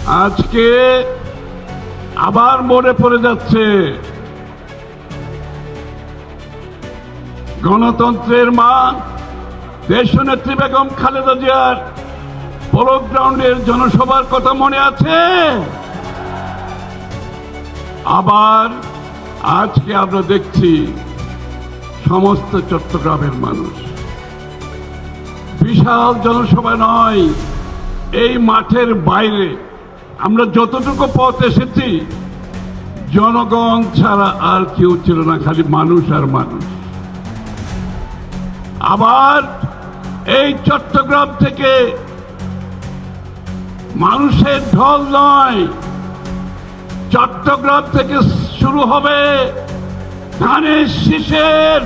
আজকে আবার মনে পড়ে যাচ্ছে গণতন্ত্রের মা দেশনেত্রী বেগম খালেদা জিয়ার পোলো গ্রাউন্ডের জনসভার কথা মনে আছে? আবার আজকে আমরা দেখছি সমস্ত চট্টগ্রামের মানুষ, বিশাল জনসভা নয়, এই মাঠের বাইরে আমরা যতটুকু পথ এসেছি জনগণ ছাড়া আর কেউ ছিল না, খালি মানুষ আর মানুষ। আবার এই চট্টগ্রাম থেকে মানুষের ঢল নয়, চট্টগ্রাম থেকে শুরু হবে ধানের শীষের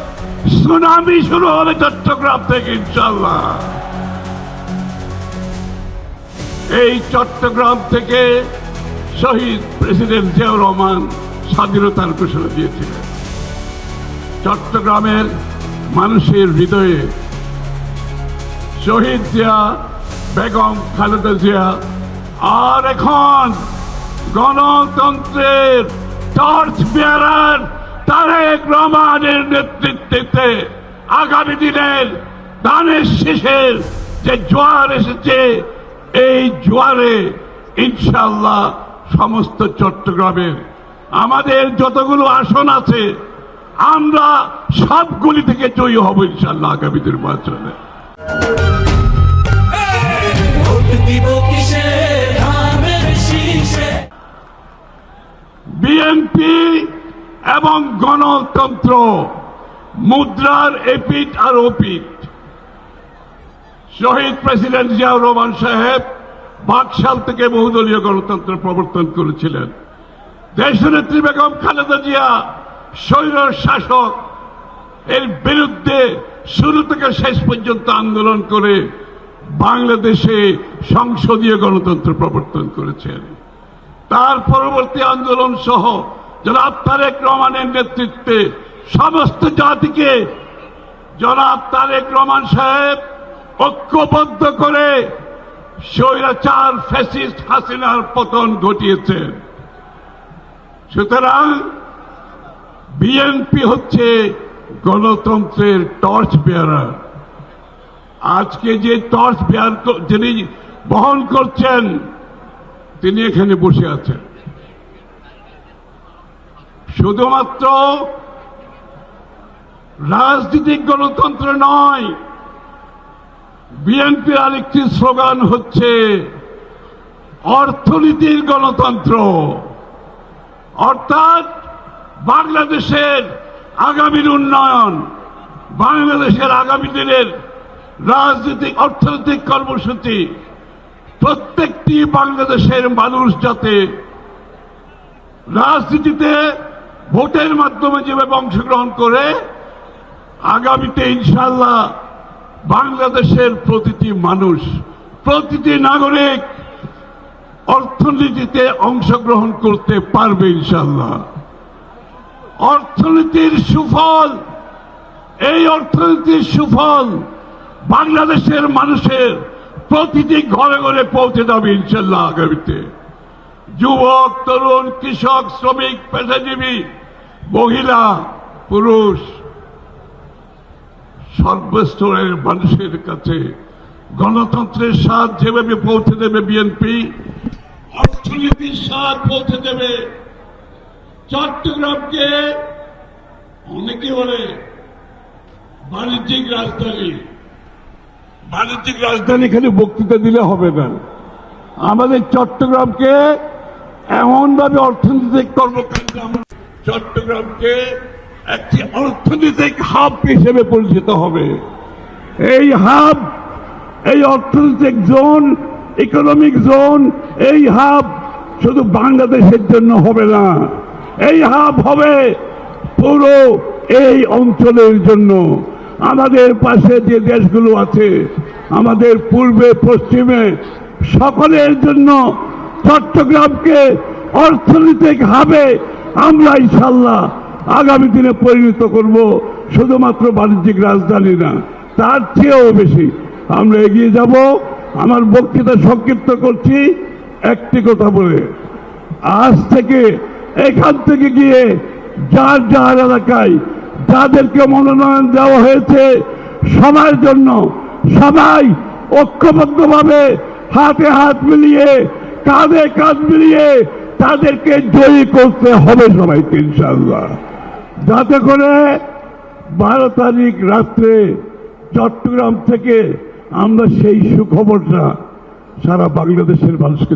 সুনামি, শুরু হবে চট্টগ্রাম থেকে ইনশাআল্লাহ। এই চট্টগ্রাম থেকে শহীদ প্রেসিডেন্ট জিয়াউর রহমান স্বাধীনতার ঘোষণা দিয়েছিলেন। চট্টগ্রামের মানুষের হৃদয়ে শহীদ জিয়া, বেগম খালেদা জিয়া, আর এখন গণতন্ত্রের টর্চ বেয়ারার তারেক রহমানের নেতৃত্বে আগামী দিনের ধানের শীষের যে জোয়ার এসেছে, এই জোয়ারে ইনশাআল্লাহ সমস্ত চট্টগ্রামের আমাদের যতগুলো আসন আছে আমরা সবগুলি থেকে জয়ী হব ইনশাআল্লাহ আগামী নির্বাচনে। বিএনপি এবং গণতন্ত্র মুদ্রার এপিঠ আর ওপিঠ। শহীদ প্রেসিডেন্ট জিয়াউর রহমান সাহেব বাকশাল থেকে বহুদলীয় গণতন্ত্র প্রবর্তন করেছিলেন। দেশনেত্রী বেগম খালেদা জিয়া স্বৈর শাসক এর বিরুদ্ধে শুরু থেকে শেষ পর্যন্ত আন্দোলন করে বাংলাদেশে সংসদীয় গণতন্ত্র প্রবর্তন করেছেন। তার পরবর্তী আন্দোলন সহ জনাব তারেক রহমানের নেতৃত্বে সমস্ত জাতিকে জনাব তারেক রহমান সাহেব ঐক্যবদ্ধ করে স্বৈরাচার ফ্যাসিস্ট হাসিনার পতন ঘটিয়েছেন। সুতরাং বিএনপি হচ্ছে গণতন্ত্রের টর্চ বেয়ারার। আজকে যে টর্চ বেয়ার যিনি বহন করছেন তিনি এখানে বসে আছেন। শুধুমাত্র রাজনৈতিক গণতন্ত্র নয়, বিএনপির আরেকটি স্লোগান হচ্ছে অর্থনীতির গণতন্ত্র। অর্থাৎ বাংলাদেশের আগামীর উন্নয়ন, বাংলাদেশের আগামী দিনের রাজনৈতিক অর্থনৈতিক কর্মসূচি প্রত্যেকটি বাংলাদেশের মানুষ যাতে রাজনীতিতে ভোটের মাধ্যমে যেভাবে অংশগ্রহণ করে, আগামীতে ইনশাআল্লাহ বাংলাদেশের প্রতিটি মানুষ, প্রতিটি নাগরিক অর্থনীতিতে অংশগ্রহণ করতে পারবে ইনশাআল্লাহ। অর্থনীতির সুফল, এই অর্থনীতির সুফল বাংলাদেশের মানুষের প্রতিটি ঘরে ঘরে পৌঁছে যাবে ইনশাআল্লাহ আগামীতে। যুবক, তরুণ, কৃষক, শ্রমিক, পেশাজীবী, মহিলা, পুরুষ, সর্বস্তরের মানুষের কাছে গণতন্ত্রের স্বাদ যেভাবে পৌঁছে দেবে বিএনপি, অর্থনীতির স্বাদ পৌঁছে দেবে। চট্টগ্রামকে অনেকে বলে বাণিজ্যিক রাজধানী। বাণিজ্যিক রাজধানী এখানে বক্তৃতা দিলে হবে না, আমাদের চট্টগ্রামকে এমনভাবে অর্থনৈতিক কর্মকাণ্ড, চট্টগ্রামকে একটি অর্থনৈতিক হাব হিসেবে পরিচিত হবে। এই হাব, এই অর্থনৈতিক জোন, ইকোনমিক জোন, এই হাব শুধু বাংলাদেশের জন্য হবে না, এই হাব হবে পুরো এই অঞ্চলের জন্য। আমাদের পাশে যে দেশগুলো আছে, আমাদের পূর্বে পশ্চিমে, সকলের জন্য চট্টগ্রামকে অর্থনৈতিক হাবে আমরা ইনশাআল্লাহ আগামী দিনে পরিণত করব। শুধুমাত্র বাণিজ্যিক রাজধানী না, তার চেয়েও বেশি আমরা এগিয়ে যাব। আমার বক্তৃতা সংক্ষিপ্ত করছি, একটি কথা বলে, আজ থেকে এখান থেকে গিয়ে যার যার এলাকায় যাদেরকে মনোনয়ন দেওয়া হয়েছে সবার জন্য সবাই ঐক্যবদ্ধভাবে হাতে হাত মিলিয়ে কাঁধে কাঁধ মিলিয়ে তাদেরকে জয়ী করতে হবে সবাইকে ইনশাআল্লাহ, যাতে করে 12 তারিখ রাত্রে চট্টগ্রাম থেকে আমরা সেই সুখবরটা সারা বাংলাদেশের মানুষকে